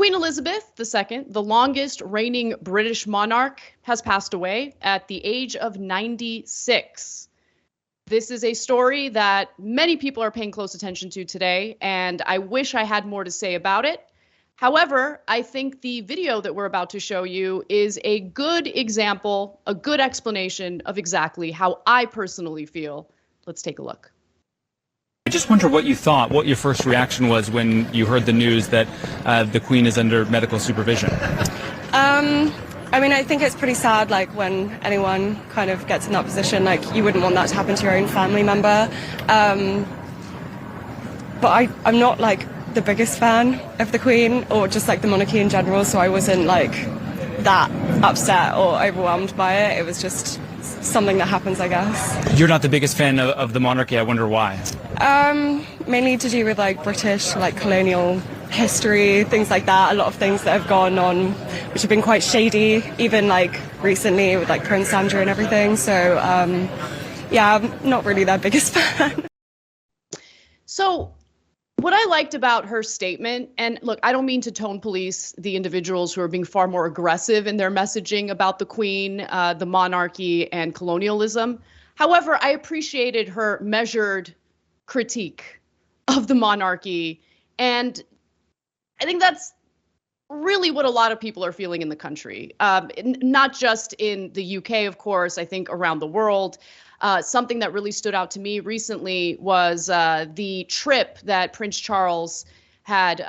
Queen Elizabeth II, the longest reigning British monarch, has passed away at the age of 96. This is a story that many people are paying close attention to today, and I wish I had more to say about it. However, I think the video that we're about to show you is a good example, a good explanation of exactly how I personally feel. Let's take a look. I just wonder what you thought, what your first reaction was when you heard the news that the Queen is under medical supervision. I mean, I think it's pretty sad, like, when anyone kind of gets in that position, like, you wouldn't want that to happen to your own family member. But I'm not, like, the biggest fan of the Queen or just, like, the monarchy in general, so I wasn't, like, that upset or overwhelmed by it. It was just something that happens, I guess. You're not the biggest fan of the monarchy. I wonder why. Mainly to do with, like, British, like, colonial history, things like that. A lot of things that have gone on which have been quite shady, even, like, recently with, like, Prince Andrew and everything. So, yeah, I'm not really their biggest fan. So what I liked about her statement, and look, I don't mean to tone police the individuals who are being far more aggressive in their messaging about the Queen, the monarchy, and colonialism. However, I appreciated her measured critique of the monarchy. And I think that's really what a lot of people are feeling in the country, not just in the UK, of course, I think around the world. Something that really stood out to me recently was the trip that Prince Charles had,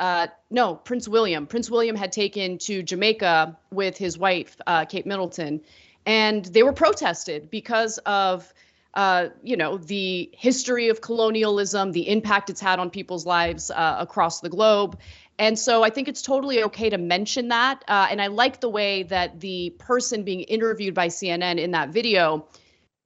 Prince William. Prince William had taken to Jamaica with his wife, Kate Middleton, and they were protested because of the history of colonialism, the impact it's had on people's lives across the globe. And so I think it's totally okay to mention that. And I like the way that the person being interviewed by CNN in that video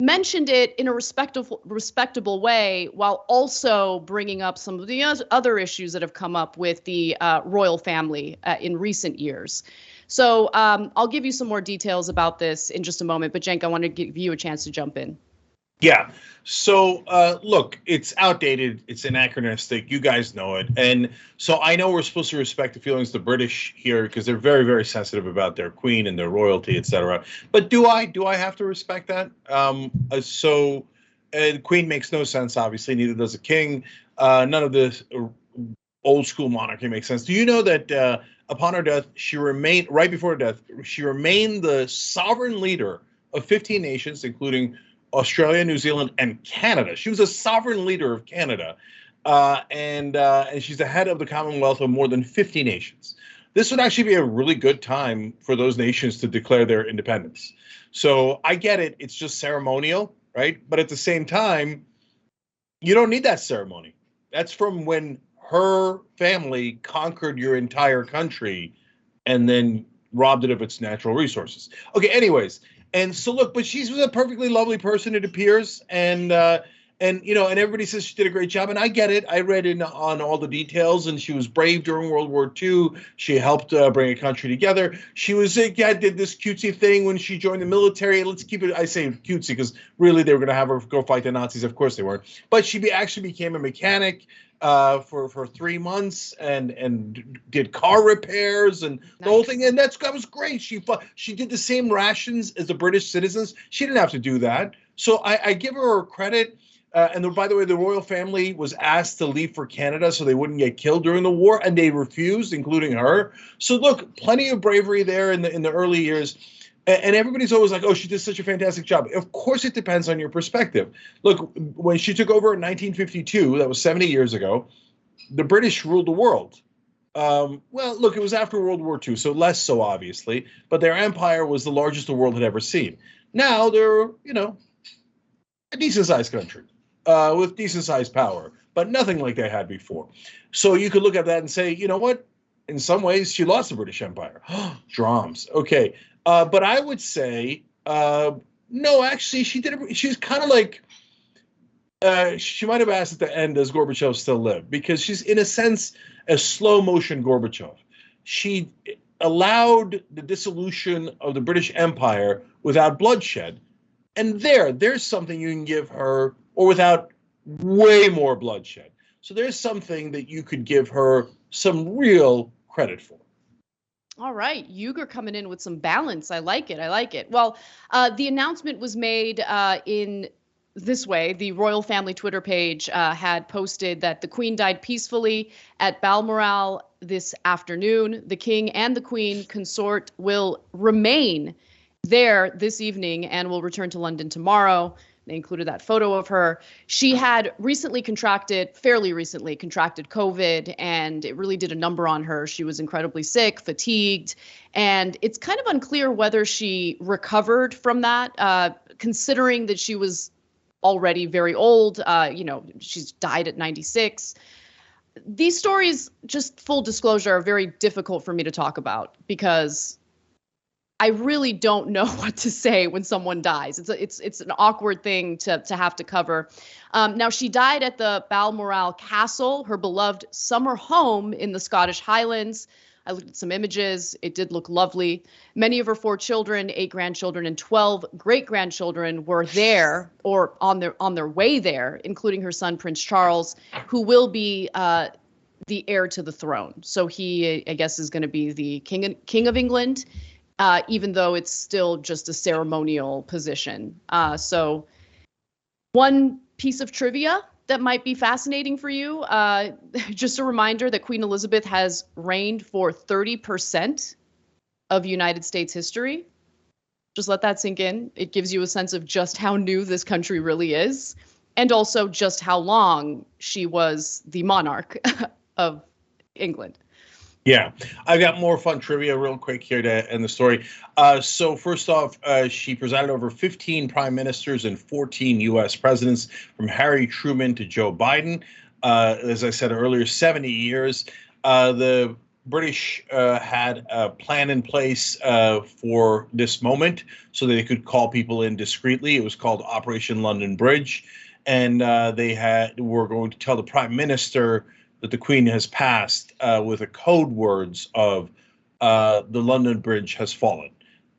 mentioned it in a respectable way, while also bringing up some of the other issues that have come up with the royal family in recent years. So I'll give you some more details about this in just a moment. But Cenk, I want to give you a chance to jump in. Yeah. So, look, it's outdated. It's anachronistic. You guys know it. And so I know we're supposed to respect the feelings of the British here because they're very, very sensitive about their queen and their royalty, et cetera. But do I have to respect that? The queen makes no sense, obviously. Neither does the king. None of this old school monarchy makes sense. Do you know that upon her death, right before her death, she remained the sovereign leader of 15 nations, including Australia, New Zealand, and Canada. She was a sovereign leader of Canada, and she's the head of the Commonwealth of more than 50 nations. This would actually be a really good time for those nations to declare their independence. So I get it. It's just ceremonial, right? But at the same time, you don't need that ceremony. That's from when her family conquered your entire country and then robbed it of its natural resources. Okay, anyways. And so look, but she's a perfectly lovely person, it appears, and everybody says she did a great job, and I get it. I read on all the details, and she was brave during World War II. She helped bring a country together. She did this cutesy thing when she joined the military. Let's keep it. I say cutesy because really they were going to have her go fight the Nazis. Of course they weren't. But she actually became a mechanic for 3 months and did car repairs and the whole thing, and that was great. She did the same rations as the British citizens. She didn't have to do that, so I give her credit. And by the way, the royal family was asked to leave for Canada so they wouldn't get killed during the war, and they refused, including her. So look, plenty of bravery there in the early years. And everybody's always like, oh, she did such a fantastic job. Of course, it depends on your perspective. Look, when she took over in 1952, that was 70 years ago, the British ruled the world. Well, look, it was after World War II, so less so, obviously. But their empire was the largest the world had ever seen. Now they're, a decent-sized country with decent-sized power, but nothing like they had before. So you could look at that and say, you know what? In some ways, she lost the British Empire. Drams. Okay. But I would say, no, actually, she did it. She's kind of like, she might have asked at the end, does Gorbachev still live? Because she's, in a sense, a slow motion Gorbachev. She allowed the dissolution of the British Empire without bloodshed. And there's something you can give her, or without way more bloodshed. So there's something that you could give her some real credit for. All right, Uyghur coming in with some balance. I like it. I like it. Well, the announcement was made in this way. The royal family Twitter page had posted that the Queen died peacefully at Balmoral this afternoon. The King and the Queen consort will remain there this evening and will return to London tomorrow. They included that photo of her. She had fairly recently contracted COVID, and it really did a number on her. She was incredibly sick, fatigued, and it's kind of unclear whether she recovered from that, considering that she was already very old. She's died at 96. These stories, just full disclosure, are very difficult for me to talk about because I really don't know what to say when someone dies. It's an awkward thing to have to cover. Now, she died at the Balmoral Castle, her beloved summer home in the Scottish Highlands. I looked at some images. It did look lovely. Many of her 4 children, 8 grandchildren, and 12 great-grandchildren were there or on their way there, including her son, Prince Charles, who will be the heir to the throne. So he, I guess, is going to be the King of England. Even though it's still just a ceremonial position. So one piece of trivia that might be fascinating for you, just a reminder that Queen Elizabeth has reigned for 30% of United States history. Just let that sink in. It gives you a sense of just how new this country really is, and also just how long she was the monarch of England. Yeah, I've got more fun trivia real quick here to end the story. So first off, she presided over 15 prime ministers and 14 U.S. presidents, from Harry Truman to Joe Biden. As I said earlier, 70 years. The British had a plan in place for this moment so that they could call people in discreetly. It was called Operation London Bridge. And were going to tell the prime minister that the Queen has passed with the code words of the London Bridge has fallen,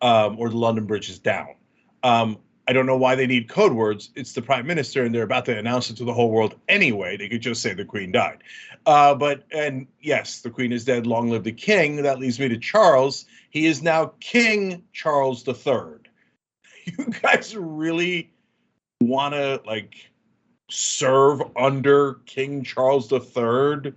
or the London Bridge is down. I don't know why they need code words. It's the Prime Minister, and they're about to announce it to the whole world anyway. They could just say the Queen died. And yes, the Queen is dead. Long live the King. That leads me to Charles. He is now King Charles III. You guys really want to, serve under King Charles III?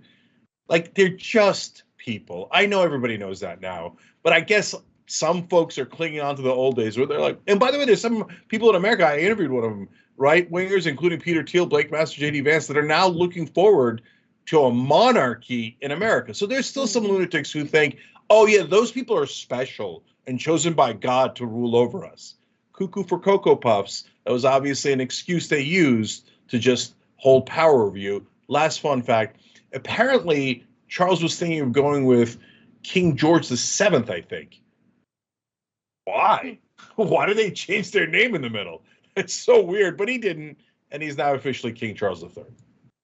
They're just people. I know everybody knows that now, but I guess some folks are clinging on to the old days where they're like, and by the way, there's some people in America, I interviewed one of them, right-wingers, including Peter Thiel, Blake Master, J.D. Vance, that are now looking forward to a monarchy in America. So there's still some lunatics who think, oh yeah, those people are special and chosen by God to rule over us. Cuckoo for Cocoa Puffs. That was obviously an excuse they used to just hold power over you. Last fun fact, apparently Charles was thinking of going with King George VII, I think. Why? Why did they change their name in the middle? It's so weird, but he didn't, and he's now officially King Charles III.